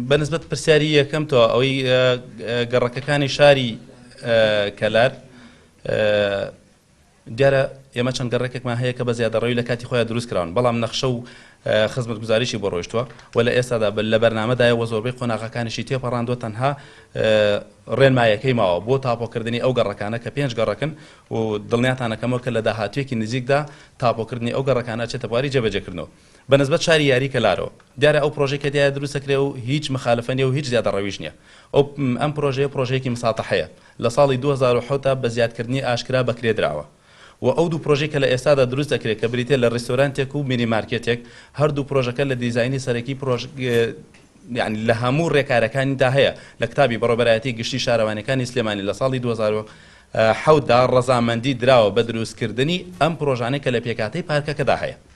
بەنسبەت پرسیاری یەکەمتەوە ئەوەی گەڕەکەکانی شاری کەلار دیارە ئێمە چەند گەڕێکێکمان هەیە کە بە زیادەڕەوی لە کاتی خۆیان دروست کراون بەڵام نەخشە و خزمەت گوزاریشی بۆ ڕۆیشتووە و لە ئێستادا لە بەرنامەدایەوە زۆربەی قۆناغەکانیشی تێپەڕاندووە تەنها ڕێنمایەکەی ماوە بۆ تاپۆکردنی ئەو گەڕەکانە کە 5 گەڕەکن و دڵنیاتانەکەمەوە کە لە داهاتوێکی نزیکدا تاپۆکردنی ئەو گەڕەکانە چێتە بواری جێبەجێکردنەوە بەنسبەت شاری یاری کەلارەوە دیارە ئەو پرۆژەی کە دیارە دروستەکرێ و هیچ مخالفە نیە و هیچ زیادەڕەویش نییە ئەم پرۆژەیەکی مساتەحەیە لە ساڵی 2007 بە زیادکردنی ئاشکرا بەکرێدراوە و ئەو دوو پرۆژەی کە لە ئێستادا دروست دەکرێت کە بریتێ لە ڕێستۆرانتێک و مینی مارکێتێک هەردوو پرۆژەکە لە دیزاینی سەرەکی یعنی لە هەموو ڕێکارەکانیدا هەیە لە کتابی بەڕێوەبەرایەتی گشتی شارەوانەکانی سلێمانی لە ساڵی 2007 دا ڕەزامەندی دراوە بە دروستکردنی ئەم پرۆژانەی کە لە پێکاتەی پارکەکەدا هەیە.